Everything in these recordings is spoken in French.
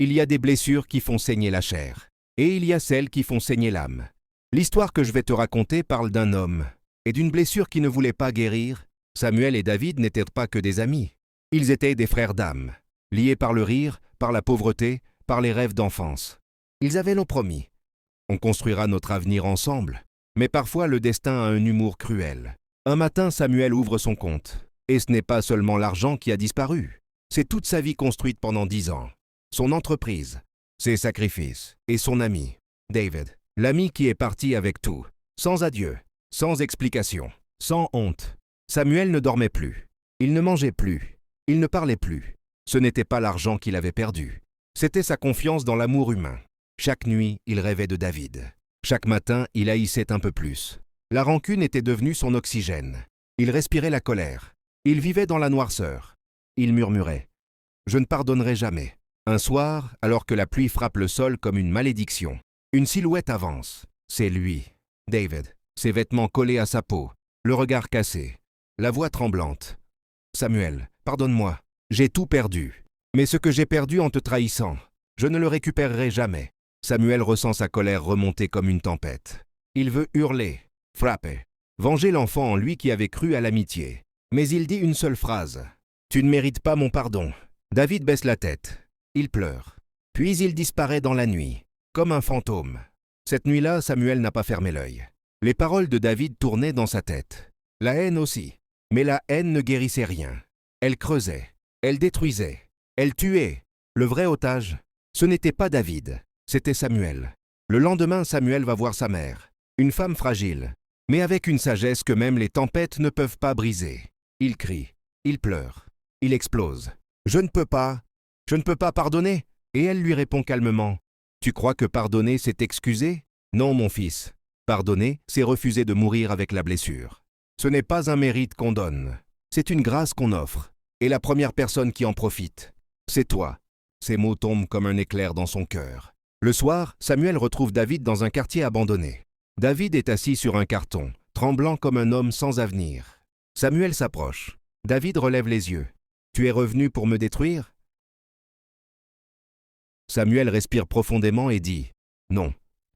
Il y a des blessures qui font saigner la chair, et il y a celles qui font saigner l'âme. L'histoire que je vais te raconter parle d'un homme et d'une blessure qui ne voulait pas guérir. Samuel et David n'étaient pas que des amis. Ils étaient des frères d'âme, liés par le rire, par la pauvreté, par les rêves d'enfance. Ils avaient l'ont promis. On construira notre avenir ensemble. Mais parfois le destin a un humour cruel. Un matin, Samuel ouvre son compte. Et ce n'est pas seulement l'argent qui a disparu. C'est toute sa vie construite pendant 10 ans. Son entreprise, ses sacrifices et son ami, David. L'ami qui est parti avec tout, sans adieu, sans explication, sans honte. Samuel ne dormait plus. Il ne mangeait plus. Il ne parlait plus. Ce n'était pas l'argent qu'il avait perdu. C'était sa confiance dans l'amour humain. Chaque nuit, il rêvait de David. Chaque matin, il haïssait un peu plus. La rancune était devenue son oxygène. Il respirait la colère. Il vivait dans la noirceur. Il murmurait « Je ne pardonnerai jamais ». Un soir, alors que la pluie frappe le sol comme une malédiction, une silhouette avance. C'est lui, David. Ses vêtements collés à sa peau, le regard cassé, la voix tremblante. « Samuel, pardonne-moi, j'ai tout perdu. Mais ce que j'ai perdu en te trahissant, je ne le récupérerai jamais. » Samuel ressent sa colère remonter comme une tempête. Il veut hurler, frapper, venger l'enfant en lui qui avait cru à l'amitié. Mais il dit une seule phrase. « Tu ne mérites pas mon pardon. » David baisse la tête. Il pleure. Puis il disparaît dans la nuit, comme un fantôme. Cette nuit-là, Samuel n'a pas fermé l'œil. Les paroles de David tournaient dans sa tête. La haine aussi. Mais la haine ne guérissait rien. Elle creusait. Elle détruisait. Elle tuait. Le vrai otage, ce n'était pas David, c'était Samuel. Le lendemain, Samuel va voir sa mère. Une femme fragile, mais avec une sagesse que même les tempêtes ne peuvent pas briser. Il crie. Il pleure. Il explose. « Je ne peux pas pardonner !» Et elle lui répond calmement. « Tu crois que pardonner, c'est excuser ? Non, mon fils. Pardonner, c'est refuser de mourir avec la blessure. Ce n'est pas un mérite qu'on donne, c'est une grâce qu'on offre. Et la première personne qui en profite, c'est toi. » Ces mots tombent comme un éclair dans son cœur. Le soir, Samuel retrouve David dans un quartier abandonné. David est assis sur un carton, tremblant comme un homme sans avenir. Samuel s'approche. David relève les yeux. « Tu es revenu pour me détruire ?» Samuel respire profondément et dit « Non,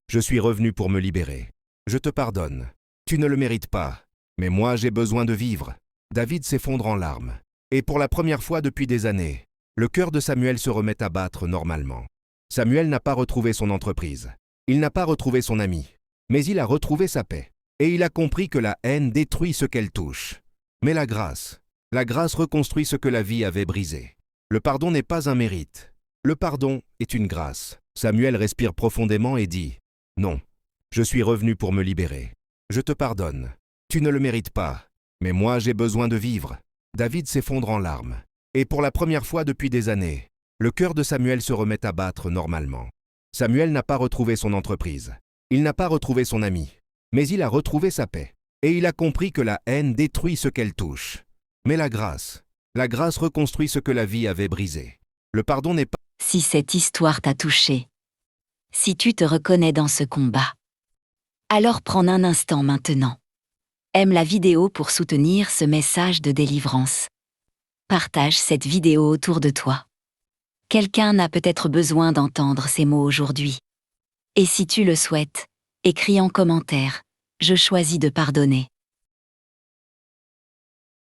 je suis revenu pour me libérer. Je te pardonne. Tu ne le mérites pas. Mais moi, j'ai besoin de vivre. » David s'effondre en larmes. Et pour la première fois depuis des années, le cœur de Samuel se remet à battre normalement. Samuel n'a pas retrouvé son entreprise. Il n'a pas retrouvé son ami. Mais il a retrouvé sa paix. Et il a compris que la haine détruit ce qu'elle touche. Mais la grâce reconstruit ce que la vie avait brisé. Le pardon n'est pas un mérite. Le pardon est une grâce. Samuel respire profondément et dit « Non, je suis revenu pour me libérer. Je te pardonne. Tu ne le mérites pas. Mais moi, j'ai besoin de vivre. » David s'effondre en larmes. Et pour la première fois depuis des années, le cœur de Samuel se remet à battre normalement. Samuel n'a pas retrouvé son entreprise. Il n'a pas retrouvé son ami. Mais il a retrouvé sa paix. Et il a compris que la haine détruit ce qu'elle touche. Mais la grâce reconstruit ce que la vie avait brisé. Le pardon n'est pas... Si cette histoire t'a touché, si tu te reconnais dans ce combat, alors prends un instant maintenant. Aime la vidéo pour soutenir ce message de délivrance. Partage cette vidéo autour de toi. Quelqu'un n'a peut-être besoin d'entendre ces mots aujourd'hui. Et si tu le souhaites, écris en commentaire « Je choisis de pardonner ».